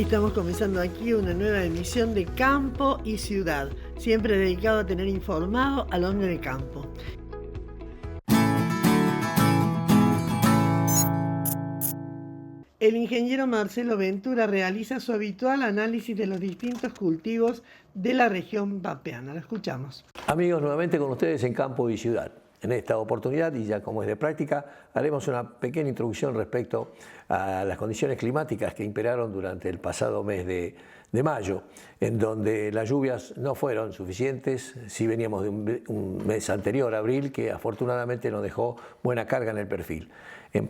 Estamos comenzando aquí una nueva emisión de Campo y Ciudad, siempre dedicado a tener informado al hombre de campo. El ingeniero Marcelo Ventura realiza su habitual análisis de los distintos cultivos de la región pampeana. Lo escuchamos. Amigos, nuevamente con ustedes en Campo y Ciudad. En esta oportunidad, y ya como es de práctica, haremos una pequeña introducción respecto a las condiciones climáticas que imperaron durante el pasado mes de mayo, en donde las lluvias no fueron suficientes. Sí veníamos de un mes anterior, abril, que afortunadamente nos dejó buena carga en el perfil.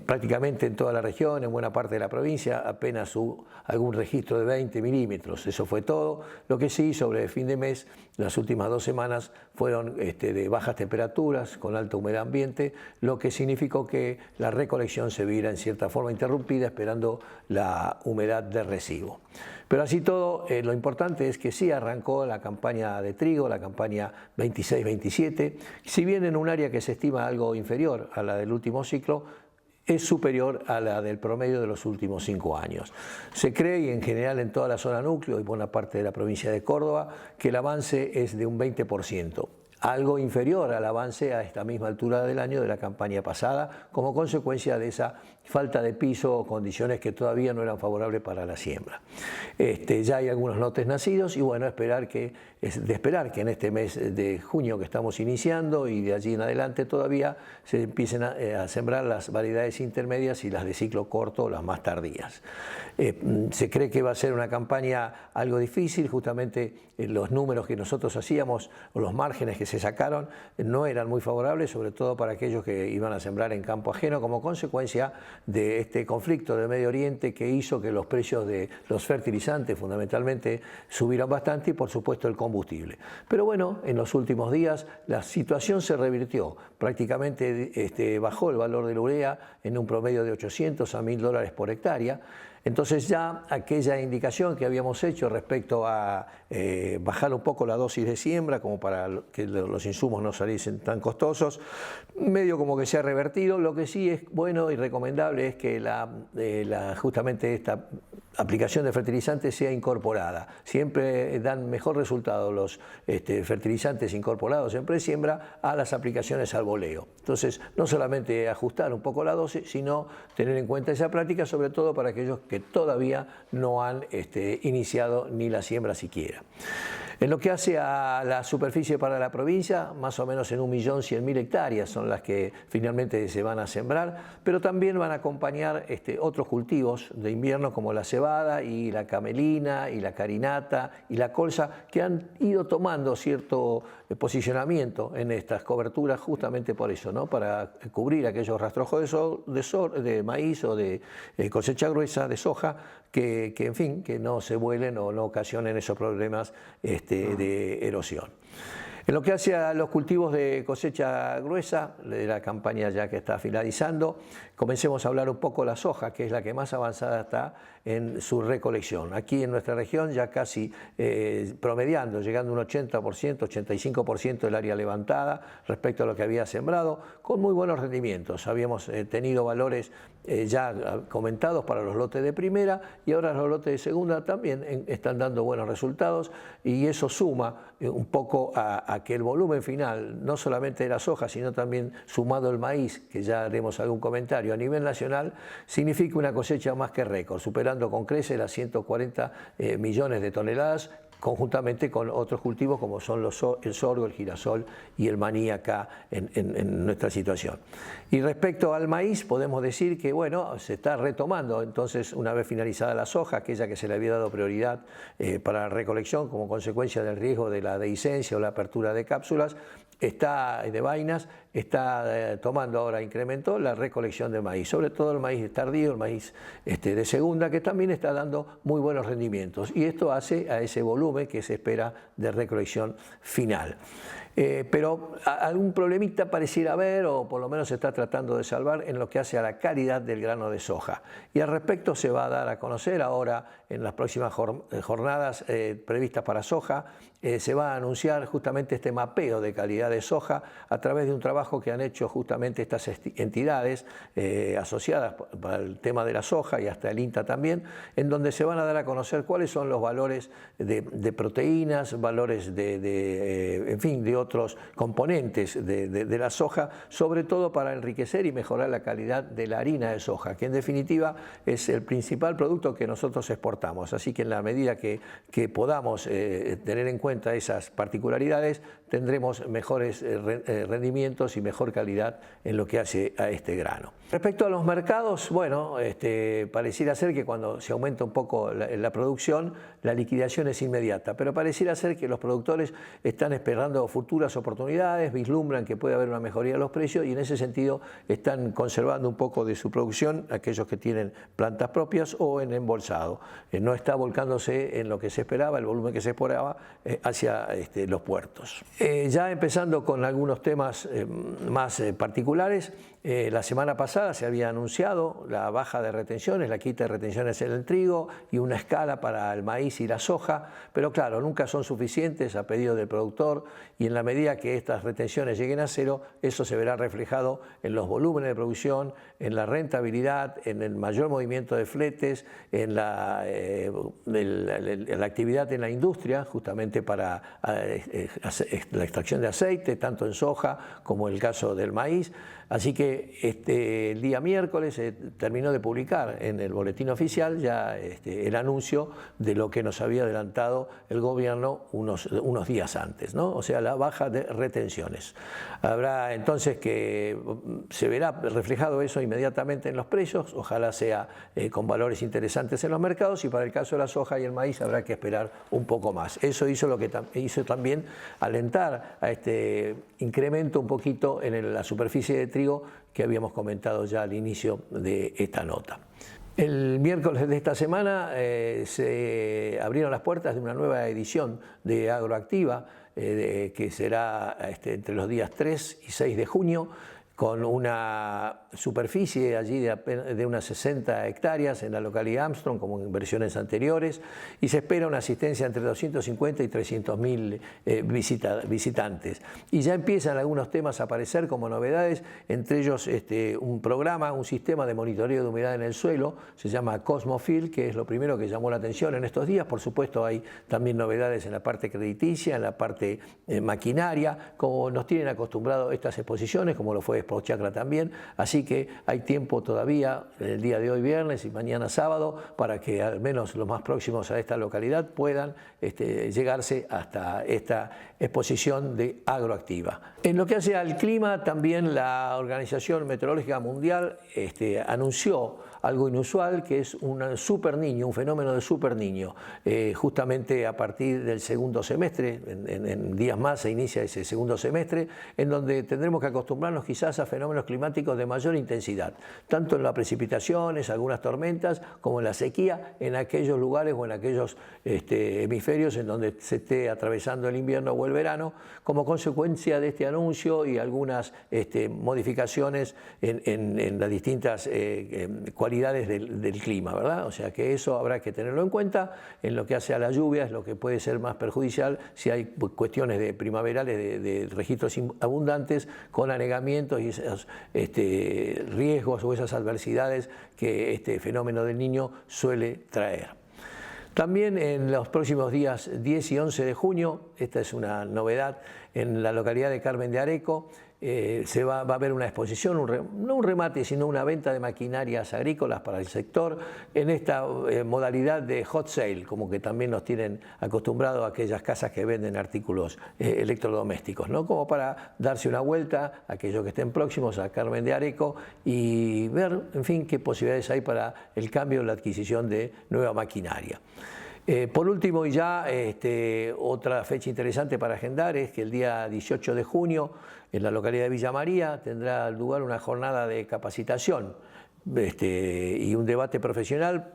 Prácticamente en toda la región, en buena parte de la provincia, apenas hubo algún registro de 20 milímetros. Eso fue todo. Lo que sí, sobre el fin de mes, las últimas 2 semanas fueron de bajas temperaturas, con alta humedad ambiente, lo que significó que la recolección se viera en cierta forma interrumpida, esperando la humedad de recibo. Pero así todo, lo importante es que sí arrancó la campaña de trigo, la campaña 26-27, si bien en un área que se estima algo inferior a la del último ciclo, es superior a la del promedio de los últimos 5 años. Se cree, y en general en toda la zona núcleo y buena parte de la provincia de Córdoba, que el avance es de un 20%. Algo inferior al avance a esta misma altura del año de la campaña pasada, como consecuencia de esa falta de piso o condiciones que todavía no eran favorables para la siembra. Ya hay algunos lotes nacidos y bueno, esperar que en este mes de junio que estamos iniciando y de allí en adelante todavía se empiecen a sembrar las variedades intermedias y las de ciclo corto, las más tardías. Se cree que va a ser una campaña algo difícil, justamente los números que nosotros hacíamos o los márgenes que se sacaron no eran muy favorables, sobre todo para aquellos que iban a sembrar en campo ajeno, como consecuencia de este conflicto de Medio Oriente que hizo que los precios de los fertilizantes fundamentalmente subieran bastante y por supuesto el combustible. Pero bueno, en los últimos días la situación se revirtió, prácticamente bajó el valor de la urea en un promedio de 800 a 1000 dólares por hectárea. Entonces ya aquella indicación que habíamos hecho respecto a bajar un poco la dosis de siembra como para que los insumos no saliesen tan costosos, medio como que se ha revertido. Lo que sí es bueno y recomendable es que justamente esta aplicación de fertilizantes sea incorporada. Siempre dan mejor resultado los fertilizantes incorporados en presiembra a las aplicaciones al boleo. Entonces, no solamente ajustar un poco la dosis, sino tener en cuenta esa práctica, sobre todo para aquellos que todavía no han iniciado ni la siembra siquiera. En lo que hace a la superficie para la provincia, más o menos en 1.100.000 hectáreas son las que finalmente se van a sembrar, pero también van a acompañar otros cultivos de invierno como la cebada y la camelina y la carinata y la colza, que han ido tomando cierto posicionamiento en estas coberturas justamente por eso, ¿no? Para cubrir aquellos rastrojos de maíz o de cosecha gruesa de soja que en fin, que no se vuelen o no ocasionen esos problemas de erosión. En lo que hace a los cultivos de cosecha gruesa, de la campaña ya que está finalizando, comencemos a hablar un poco de la soja, que es la que más avanzada está en su recolección. Aquí en nuestra región ya casi promediando, llegando a un 80%, 85% del área levantada respecto a lo que había sembrado, con muy buenos rendimientos. Habíamos tenido valores ya comentados para los lotes de primera y ahora los lotes de segunda también están dando buenos resultados, y eso suma un poco a que el volumen final, no solamente de la soja, sino también sumado el maíz, que ya haremos algún comentario, a nivel nacional, significa una cosecha más que récord, superando con creces las 140 millones de toneladas, conjuntamente con otros cultivos como son el sorgo, el girasol y el maní acá en nuestra situación. Y respecto al maíz, podemos decir que bueno, se está retomando, entonces una vez finalizada la soja, aquella que se le había dado prioridad para la recolección como consecuencia del riesgo de la dehiscencia o la apertura de cápsulas, de vainas, está tomando ahora incremento la recolección de maíz, sobre todo el maíz tardío, el maíz de segunda, que también está dando muy buenos rendimientos, y esto hace a ese volumen que se espera de recolección final. Pero algún problemita pareciera haber, o por lo menos se está tratando de salvar en lo que hace a la calidad del grano de soja. Y al respecto se va a dar a conocer ahora en las próximas jornadas previstas para soja, se va a anunciar justamente este mapeo de calidad de soja a través de un trabajo trabajo que han hecho justamente estas entidades asociadas para el tema de la soja y hasta el INTA también, en donde se van a dar a conocer cuáles son los valores de proteínas, valores en fin, de otros componentes de la soja, sobre todo para enriquecer y mejorar la calidad de la harina de soja, que en definitiva es el principal producto que nosotros exportamos. Así que en la medida que podamos tener en cuenta esas particularidades, tendremos mejores rendimientos y mejor calidad en lo que hace a este grano. Respecto a los mercados, bueno, pareciera ser que cuando se aumenta un poco la producción, la liquidación es inmediata, pero pareciera ser que los productores están esperando futuras oportunidades, vislumbran que puede haber una mejoría de los precios y en ese sentido están conservando un poco de su producción, aquellos que tienen plantas propias o en embolsado. No está volcándose en lo que se esperaba, el volumen que se esperaba, hacia los puertos. Ya empezando con algunos temas más particulares, la semana pasada se había anunciado la baja de retenciones, la quita de retenciones en el trigo y una escala para el maíz y la soja, pero claro, nunca son suficientes a pedido del productor y en la medida que estas retenciones lleguen a cero, eso se verá reflejado en los volúmenes de producción, en la rentabilidad, en el mayor movimiento de fletes, en la actividad en la industria, justamente para la extracción de aceite, tanto en soja como en el caso del maíz. Así que el día miércoles se terminó de publicar en el boletín oficial ya el anuncio de lo que nos había adelantado el gobierno unos días antes, ¿no? O sea, la baja de retenciones. Habrá entonces que se verá reflejado eso inmediatamente en los precios, ojalá sea con valores interesantes en los mercados y para el caso de la soja y el maíz habrá que esperar un poco más. Eso hizo lo que hizo también alentar a este incremento un poquito en la superficie de trigo que habíamos comentado ya al inicio de esta nota. El miércoles de esta semana se abrieron las puertas de una nueva edición de Agroactiva que será entre los días 3 y 6 de junio, con una superficie allí de unas 60 hectáreas en la localidad Armstrong, como en versiones anteriores, y se espera una asistencia entre 250 y 300.000 visitantes. Y ya empiezan algunos temas a aparecer como novedades, entre ellos un sistema de monitoreo de humedad en el suelo, se llama Cosmofil, que es lo primero que llamó la atención en estos días. Por supuesto hay también novedades en la parte crediticia, en la parte maquinaria, como nos tienen acostumbrados estas exposiciones, como lo fue Chacra también, así que hay tiempo todavía el día de hoy viernes y mañana sábado para que al menos los más próximos a esta localidad puedan llegarse hasta esta exposición de Agroactiva. En lo que hace al clima, también la Organización Meteorológica Mundial anunció algo inusual, que es un superniño, un fenómeno de superniño. Justamente a partir del segundo semestre, en días más se inicia ese segundo semestre, en donde tendremos que acostumbrarnos quizás a fenómenos climáticos de mayor intensidad, tanto en las precipitaciones, algunas tormentas, como en la sequía, en aquellos lugares o en aquellos hemisferios en donde se esté atravesando el invierno o el verano, como consecuencia de este anuncio y algunas modificaciones en las distintas cualidades del clima, ¿verdad? O sea que eso habrá que tenerlo en cuenta. En lo que hace a las lluvias, lo que puede ser más perjudicial si hay cuestiones primaverales de registros abundantes con anegamientos y esos riesgos o esas adversidades que este fenómeno del Niño suele traer. También en los próximos días 10 y 11 de junio, esta es una novedad, en la localidad de Carmen de Areco, va a haber una exposición, no un remate, sino una venta de maquinarias agrícolas para el sector en esta modalidad de hot sale, como que también nos tienen acostumbrados a aquellas casas que venden artículos electrodomésticos, ¿no? Como para darse una vuelta a aquellos que estén próximos a Carmen de Areco y ver, en fin, qué posibilidades hay para el cambio o la adquisición de nueva maquinaria. Por último, y ya otra fecha interesante para agendar es que el día 18 de junio en la localidad de Villa María tendrá lugar una jornada de capacitación y un debate profesional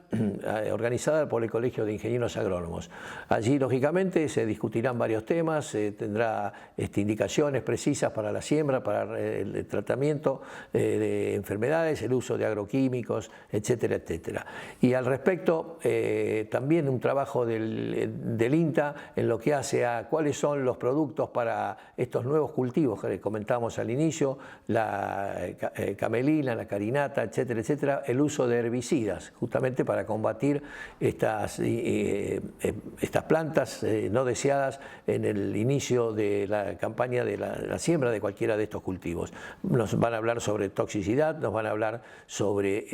organizada por el Colegio de Ingenieros Agrónomos. Allí, lógicamente, se discutirán varios temas, tendrá indicaciones precisas para la siembra, para el tratamiento de enfermedades, el uso de agroquímicos, etcétera, etcétera. Y al respecto, también un trabajo del INTA en lo que hace a cuáles son los productos para estos nuevos cultivos que comentábamos al inicio, la camelina, la carinata, etcétera, etcétera, el uso de herbicidas, justamente para combatir estas plantas no deseadas en el inicio de la campaña de la siembra de cualquiera de estos cultivos. Nos van a hablar sobre toxicidad, nos van a hablar sobre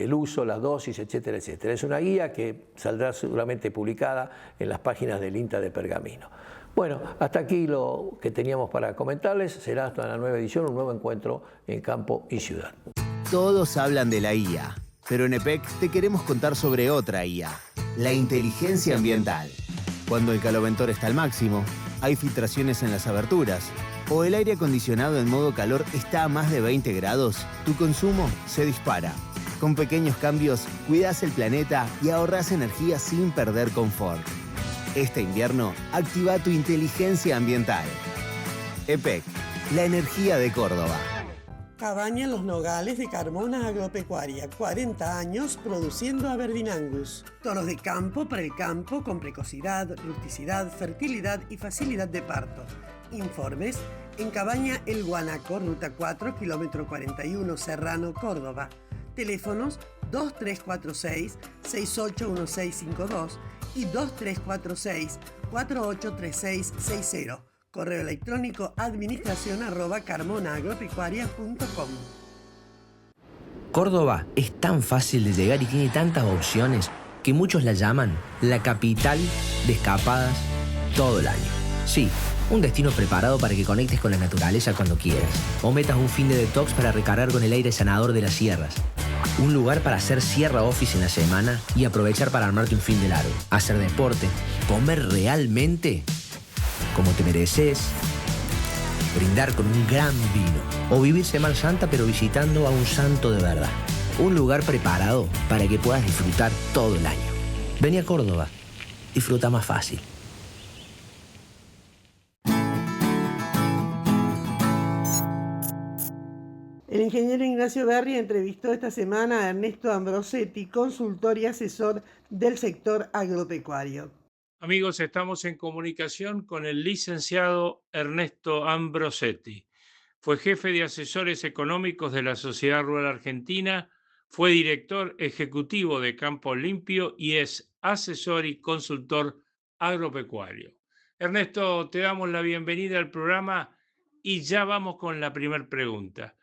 el uso, las dosis, etcétera, etcétera. Es una guía que saldrá seguramente publicada en las páginas del INTA de Pergamino. Bueno, hasta aquí lo que teníamos para comentarles. Será hasta la nueva edición, un nuevo encuentro en Campo y Ciudad. Todos hablan de la IA, pero en EPEC te queremos contar sobre otra IA, la inteligencia ambiental. Cuando el caloventor está al máximo, hay filtraciones en las aberturas, o el aire acondicionado en modo calor está a más de 20 grados, tu consumo se dispara. Con pequeños cambios, cuidas el planeta y ahorras energía sin perder confort. Este invierno, activa tu inteligencia ambiental. EPEC, la energía de Córdoba. Cabaña en Los Nogales de Carmona Agropecuaria, 40 años produciendo Aberdeen Angus. Toros de campo para el campo con precocidad, rusticidad, fertilidad y facilidad de parto. Informes en Cabaña El Guanaco, Ruta 4, kilómetro 41, Serrano, Córdoba. Teléfonos 2346-681652 y 2346-483660. Correo electrónico administración@carmonaagropecuaria.com. Córdoba es tan fácil de llegar y tiene tantas opciones que muchos la llaman la capital de escapadas todo el año. Sí, un destino preparado para que conectes con la naturaleza cuando quieras, o metas un fin de detox para recargar con el aire sanador de las sierras. Un lugar para hacer sierra office en la semana y aprovechar para armarte un fin de largo, hacer deporte, comer realmente como te mereces, brindar con un gran vino o vivir Semana Santa pero visitando a un santo de verdad. Un lugar preparado para que puedas disfrutar todo el año. Vení a Córdoba, disfruta más fácil. El ingeniero Ignacio Berri entrevistó esta semana a Ernesto Ambrosetti, consultor y asesor del sector agropecuario. Amigos, estamos en comunicación con el licenciado Ernesto Ambrosetti. Fue jefe de asesores económicos de la Sociedad Rural Argentina, fue director ejecutivo de Campo Limpio y es asesor y consultor agropecuario. Ernesto, te damos la bienvenida al programa y ya vamos con la primera pregunta.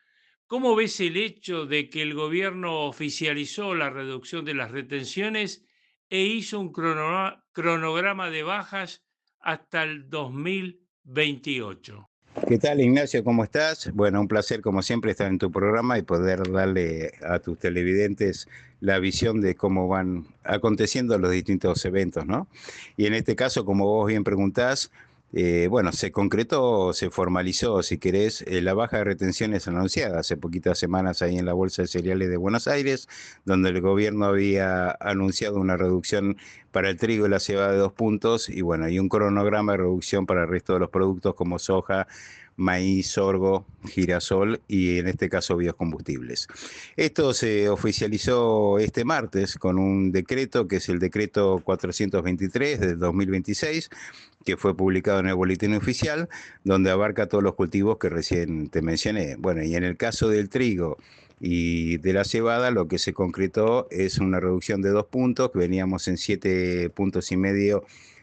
¿Cómo ves el hecho de que el gobierno oficializó la reducción de las retenciones e hizo un cronograma de bajas hasta el 2028? ¿Qué tal, Ignacio? ¿Cómo estás? Bueno, un placer como siempre estar en tu programa y poder darle a tus televidentes la visión de cómo van aconteciendo los distintos eventos, ¿no? Y en este caso, como vos bien preguntás, bueno, se concretó, se formalizó, si querés, la baja de retenciones anunciada hace poquitas semanas ahí en la Bolsa de Cereales de Buenos Aires, donde el gobierno había anunciado una reducción para el trigo y la cebada de 2 puntos y bueno, y un cronograma de reducción para el resto de los productos como soja, maíz, sorgo, girasol y en este caso biocombustibles. Esto se oficializó este martes con un decreto que es el decreto 423 del 2026, que fue publicado en el Boletín Oficial, donde abarca todos los cultivos que recién te mencioné. Bueno, y en el caso del trigo y de la cebada, lo que se concretó es una reducción de 2 puntos, que veníamos en 7,5 puntos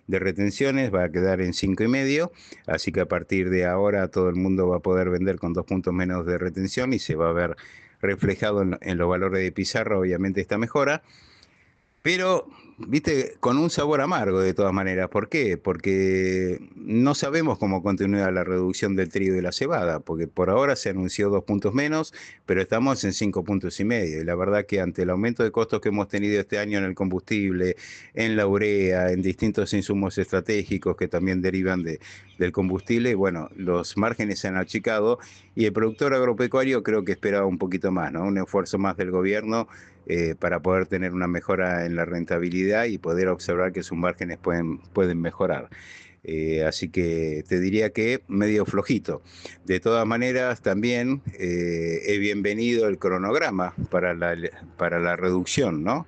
de retenciones, va a quedar en 5,5, así que a partir de ahora todo el mundo va a poder vender con 2 puntos menos de retención y se va a ver reflejado en los valores de pizarra, obviamente, esta mejora. Pero, viste, con un sabor amargo de todas maneras. ¿Por qué? Porque no sabemos cómo continúa la reducción del trigo y la cebada, porque por ahora se anunció 2 puntos menos, pero estamos en 5,5 puntos. Y la verdad que ante el aumento de costos que hemos tenido este año en el combustible, en la urea, en distintos insumos estratégicos que también derivan del combustible, bueno, los márgenes se han achicado Y el productor agropecuario creo que esperaba un poquito más, ¿no? Un esfuerzo más del gobierno para poder tener una mejora en la rentabilidad y poder observar que sus márgenes pueden mejorar. Así que te diría que medio flojito. De todas maneras, también es bienvenido el cronograma para la reducción, ¿no?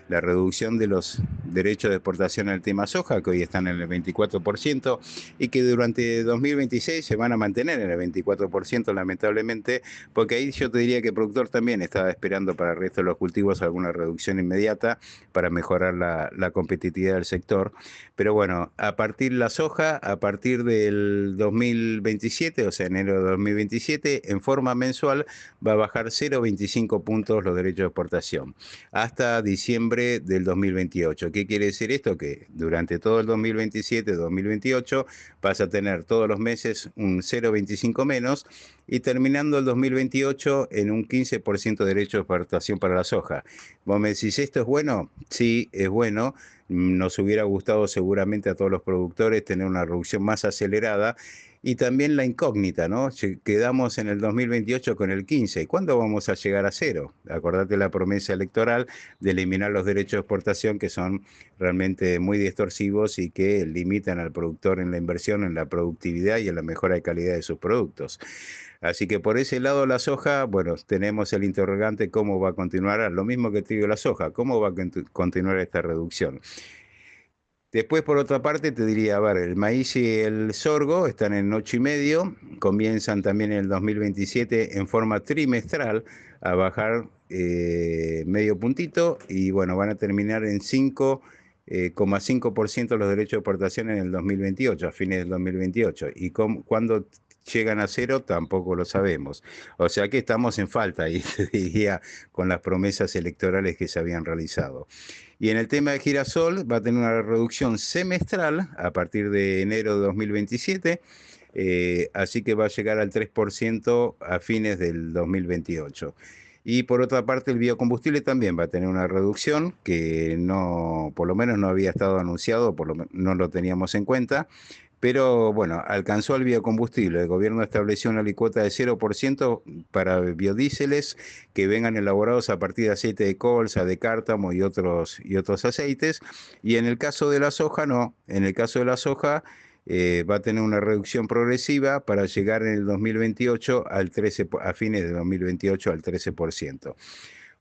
La reducción de los derechos de exportación al tema soja, que hoy están en el 24%, y que durante 2026 se van a mantener en el 24%, lamentablemente, porque ahí yo te diría que el productor también estaba esperando para el resto de los cultivos alguna reducción inmediata para mejorar la competitividad del sector. Pero bueno, a partir del 2027, o sea, enero de 2027, en forma mensual va a bajar 0,25 puntos los derechos de exportación hasta diciembre del 2028. ¿Qué quiere decir esto? Que durante todo el 2027-2028 vas a tener todos los meses un 0,25 menos y terminando el 2028 en un 15% de derecho de exportación para la soja. Vos me decís, ¿esto es bueno? Sí, es bueno. Nos hubiera gustado seguramente a todos los productores tener una reducción más acelerada y también la incógnita, ¿no? Quedamos en el 2028 con el 15. ¿Cuándo vamos a llegar a cero? Acordate la promesa electoral de eliminar los derechos de exportación que son realmente muy distorsivos y que limitan al productor en la inversión, en la productividad y en la mejora de calidad de sus productos. Así que por ese lado la soja, bueno, tenemos el interrogante cómo va a continuar, lo mismo que trigo la soja, cómo va a continuar esta reducción. Después, por otra parte, te diría, a ver, el maíz y el sorgo están en 8,5, comienzan también en el 2027 en forma trimestral a bajar medio puntito y bueno, van a terminar en 5,5% los derechos de exportación en el 2028, a fines del 2028. Y cuando llegan a cero tampoco lo sabemos. O sea que estamos en falta, y te diría, con las promesas electorales que se habían realizado. Y en el tema de girasol va a tener una reducción semestral a partir de enero de 2027, así que va a llegar al 3% a fines del 2028. Y por otra parte, el biocombustible también va a tener una reducción que no, por lo menos no había estado anunciado, no lo teníamos en cuenta. Pero bueno, alcanzó el biocombustible. El gobierno estableció una alícuota de 0% para biodíseles que vengan elaborados a partir de aceite de colza, de cártamo y otros aceites. Y en el caso de la soja, no. En el caso de la soja va a tener una reducción progresiva para llegar en el 2028 a fines de 2028 al 13%.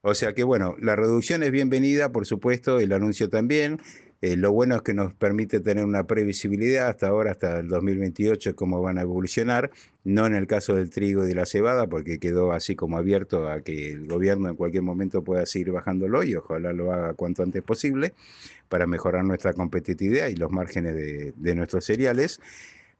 O sea que bueno, la reducción es bienvenida, por supuesto, el anuncio también. Lo bueno es que nos permite tener una previsibilidad hasta ahora, hasta el 2028, cómo van a evolucionar, no en el caso del trigo y de la cebada, porque quedó así como abierto a que el gobierno en cualquier momento pueda seguir bajándolo y ojalá lo haga cuanto antes posible para mejorar nuestra competitividad y los márgenes de nuestros cereales.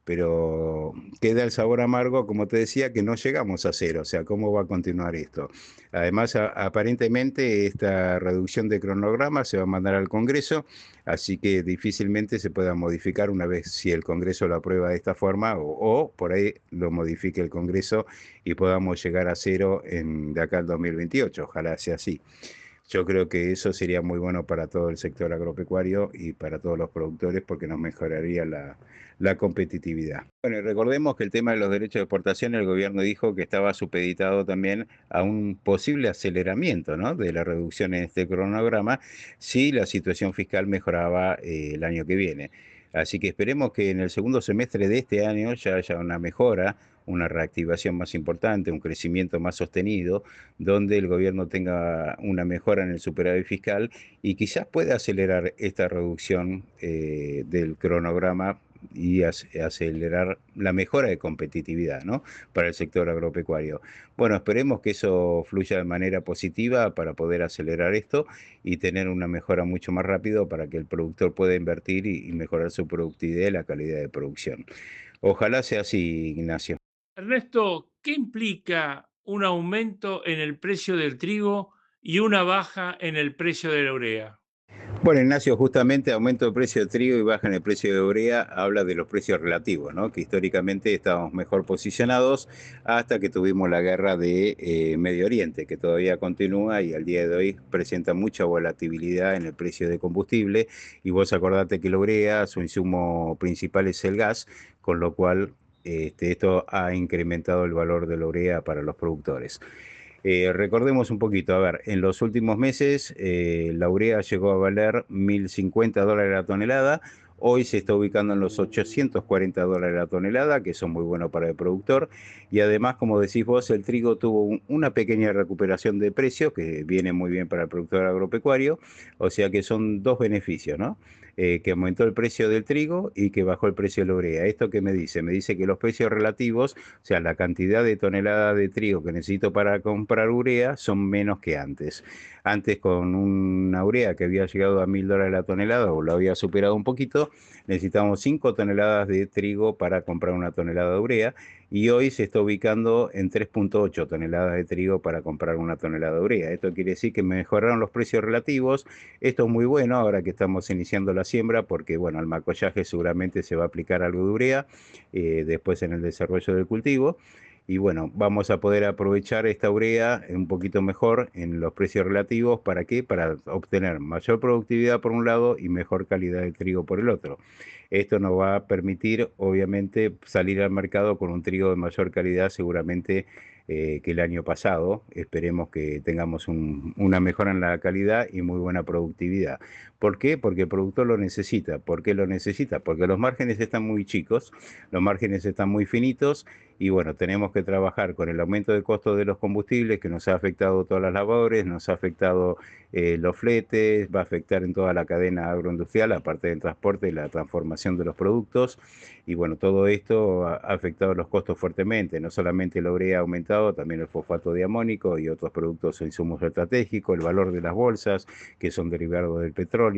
Pero queda el sabor amargo, como te decía, que no llegamos a cero. O sea, ¿cómo va a continuar esto? Además, aparentemente esta reducción de cronograma se va a mandar al Congreso, así que difícilmente se pueda modificar una vez si el Congreso lo aprueba de esta forma o por ahí lo modifique el Congreso y podamos llegar a cero de acá al 2028. Ojalá sea así. Yo creo que eso sería muy bueno para todo el sector agropecuario y para todos los productores porque nos mejoraría la competitividad. Bueno, y recordemos que el tema de los derechos de exportación, el gobierno dijo que estaba supeditado también a un posible aceleramiento, ¿no?, de la reducción en este cronograma si la situación fiscal mejoraba el año que viene. Así que esperemos que en el segundo semestre de este año ya haya una mejora, una reactivación más importante, un crecimiento más sostenido, donde el gobierno tenga una mejora en el superávit fiscal y quizás pueda acelerar esta reducción del cronograma y acelerar la mejora de competitividad, ¿no?, para el sector agropecuario. Bueno, esperemos que eso fluya de manera positiva para poder acelerar esto y tener una mejora mucho más rápido para que el productor pueda invertir y mejorar su productividad y la calidad de producción. Ojalá sea así, Ignacio. Ernesto, ¿qué implica un aumento en el precio del trigo y una baja en el precio de la urea? Bueno, Ignacio, justamente aumento de precio de trigo y baja en el precio de urea habla de los precios relativos, ¿no?, que históricamente estábamos mejor posicionados hasta que tuvimos la guerra de Medio Oriente, que todavía continúa y al día de hoy presenta mucha volatilidad en el precio de combustible. Y vos acordate que la urea, su insumo principal es el gas, con lo cual esto ha incrementado el valor de la urea para los productores. Recordemos un poquito, a ver, en los últimos meses la urea llegó a valer $1.050 la tonelada. Hoy se está ubicando en los $840 la tonelada, que son muy buenos para el productor. Y además, como decís vos, el trigo tuvo una pequeña recuperación de precios, que viene muy bien para el productor agropecuario. O sea que son dos beneficios, ¿no? Que aumentó el precio del trigo y que bajó el precio de la urea. ¿Esto qué me dice? Me dice que los precios relativos, o sea, la cantidad de toneladas de trigo que necesito para comprar urea, son menos que antes. Antes, con una urea que había llegado a $1.000 la tonelada, o lo había superado un poquito, necesitábamos 5 toneladas de trigo para comprar una tonelada de urea, y hoy se está ubicando en 3.8 toneladas de trigo para comprar una tonelada de urea. Esto quiere decir que mejoraron los precios relativos. Esto es muy bueno ahora que estamos iniciando la siembra, porque bueno, al macollaje seguramente se va a aplicar algo de urea después en el desarrollo del cultivo. Y bueno, vamos a poder aprovechar esta urea un poquito mejor en los precios relativos. ¿Para qué? Para obtener mayor productividad por un lado y mejor calidad de trigo por el otro. Esto nos va a permitir, obviamente, salir al mercado con un trigo de mayor calidad seguramente que el año pasado. Esperemos que tengamos una mejora en la calidad y muy buena productividad. ¿Por qué? Porque el productor lo necesita. ¿Por qué lo necesita? Porque los márgenes están muy chicos, los márgenes están muy finitos, y bueno, tenemos que trabajar con el aumento de costos de los combustibles, que nos ha afectado todas las labores, nos ha afectado los fletes, va a afectar en toda la cadena agroindustrial, aparte del transporte y la transformación de los productos. Y bueno, todo esto ha afectado los costos fuertemente. No solamente la urea ha aumentado, también el fosfato diamónico y otros productos o insumos estratégicos, el valor de las bolsas, que son derivados del petróleo.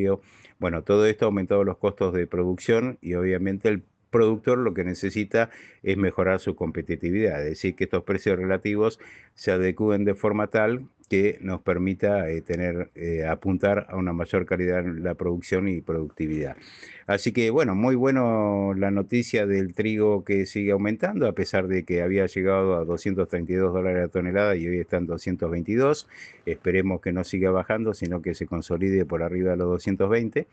Bueno, todo esto ha aumentado los costos de producción, y obviamente el productor lo que necesita es mejorar su competitividad, es decir, que estos precios relativos se adecúen de forma tal que nos permita apuntar a una mayor calidad en la producción y productividad. Así que bueno, muy bueno la noticia del trigo, que sigue aumentando, a pesar de que había llegado a $232 la tonelada y hoy está en 222. Esperemos que no siga bajando, sino que se consolide por arriba de los 220.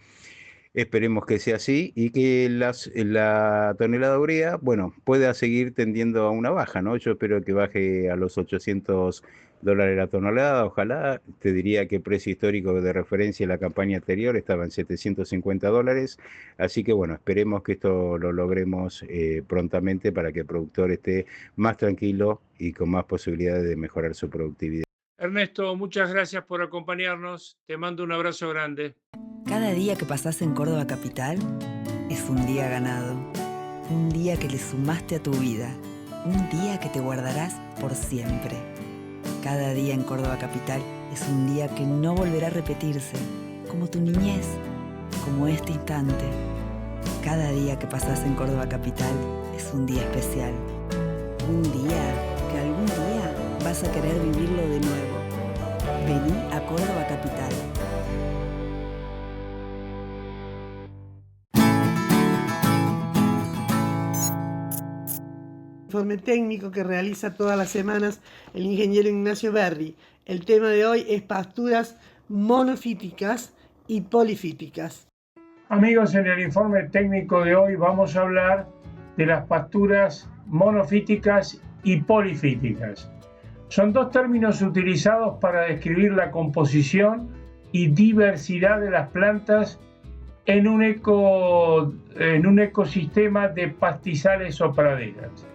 Esperemos que sea así y que la tonelada de urea, bueno, pueda seguir tendiendo a una baja, ¿no? Yo espero que baje a los $800 la tonelada, ojalá. Te diría que el precio histórico de referencia en la campaña anterior estaba en $750, así que bueno, esperemos que esto lo logremos prontamente para que el productor esté más tranquilo y con más posibilidades de mejorar su productividad. Ernesto, muchas gracias por acompañarnos. Te mando un abrazo grande. Cada día que pasás en Córdoba Capital es un día ganado. Un día que le sumaste a tu vida. Un día que te guardarás por siempre. Cada día en Córdoba Capital es un día que no volverá a repetirse. Como tu niñez, como este instante. Cada día que pasás en Córdoba Capital es un día especial. Un día que algún día vas a querer vivirlo de nuevo. Vení a Córdoba Capital. Informe técnico que realiza todas las semanas el ingeniero Ignacio Berri. El tema de hoy es pasturas monofíticas y polifíticas. Amigos, en el informe técnico de hoy vamos a hablar de las pasturas monofíticas y polifíticas. Son dos términos utilizados para describir la composición y diversidad de las plantas en un ecosistema de pastizales o praderas.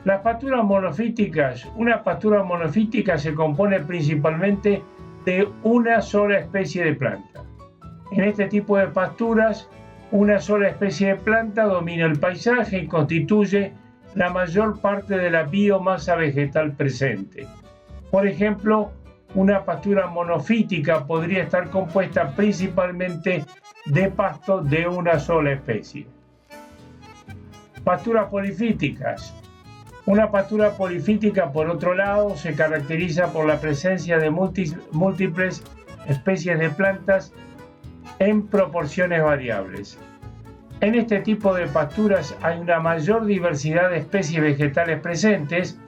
Las pasturas monofíticas. Una pastura monofítica se compone principalmente de una sola especie de planta. En este tipo de pasturas, una sola especie de planta domina el paisaje y constituye la mayor parte de la biomasa vegetal presente. Por ejemplo, una pastura monofítica podría estar compuesta principalmente de pasto de una sola especie. Pasturas polifíticas. Una pastura polifítica, por otro lado, se caracteriza por la presencia de múltiples especies de plantas en proporciones variables. En este tipo de pasturas hay una mayor diversidad de especies vegetales presentes,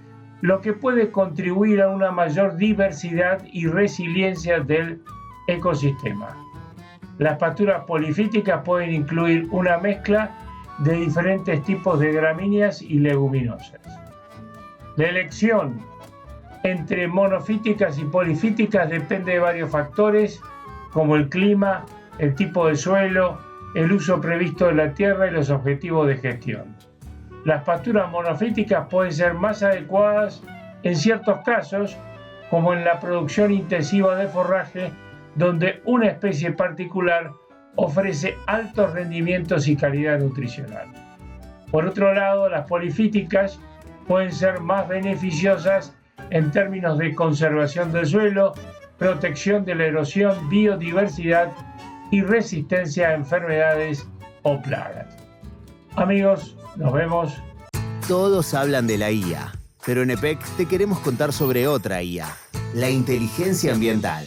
lo que puede contribuir a una mayor diversidad y resiliencia del ecosistema. Las pasturas polifíticas pueden incluir una mezcla de diferentes tipos de gramíneas y leguminosas. La elección entre monofíticas y polifíticas depende de varios factores como el clima, el tipo de suelo, el uso previsto de la tierra y los objetivos de gestión. Las pasturas monofíticas pueden ser más adecuadas en ciertos casos, como en la producción intensiva de forraje, donde una especie particular ofrece altos rendimientos y calidad nutricional. Por otro lado, las polifíticas pueden ser más beneficiosas en términos de conservación del suelo, protección de la erosión, biodiversidad y resistencia a enfermedades o plagas. Amigos, nos vemos. Todos hablan de la IA, pero en EPEC te queremos contar sobre otra IA, la inteligencia ambiental.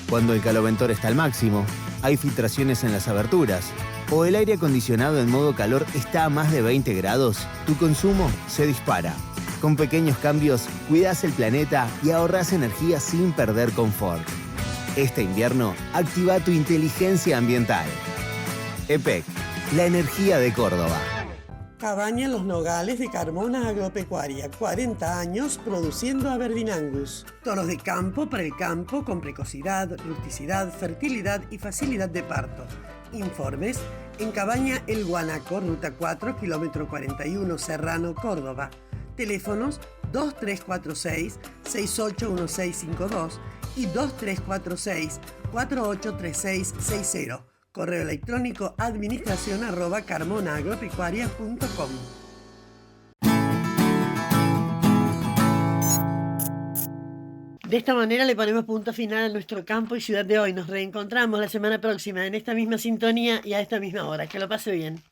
Cuando el caloventor está al máximo, hay filtraciones en las aberturas, o el aire acondicionado en modo calor está a más de 20 grados, tu consumo se dispara. Con pequeños cambios, cuidas el planeta y ahorras energía sin perder confort. Este invierno, activa tu inteligencia ambiental. EPEC, la energía de Córdoba. Cabaña Los Nogales de Carmona Agropecuaria, 40 años produciendo Aberdeen Angus. Toros de campo para el campo con precocidad, rusticidad, fertilidad y facilidad de parto. Informes en Cabaña El Guanaco, Ruta 4, kilómetro 41, Serrano, Córdoba. Teléfonos 2346-681652 y 2346-483660. Correo electrónico administración@carmonaagropecuaria.com. De esta manera le ponemos punto final a nuestro campo y ciudad de hoy. Nos reencontramos la semana próxima en esta misma sintonía y a esta misma hora. Que lo pase bien.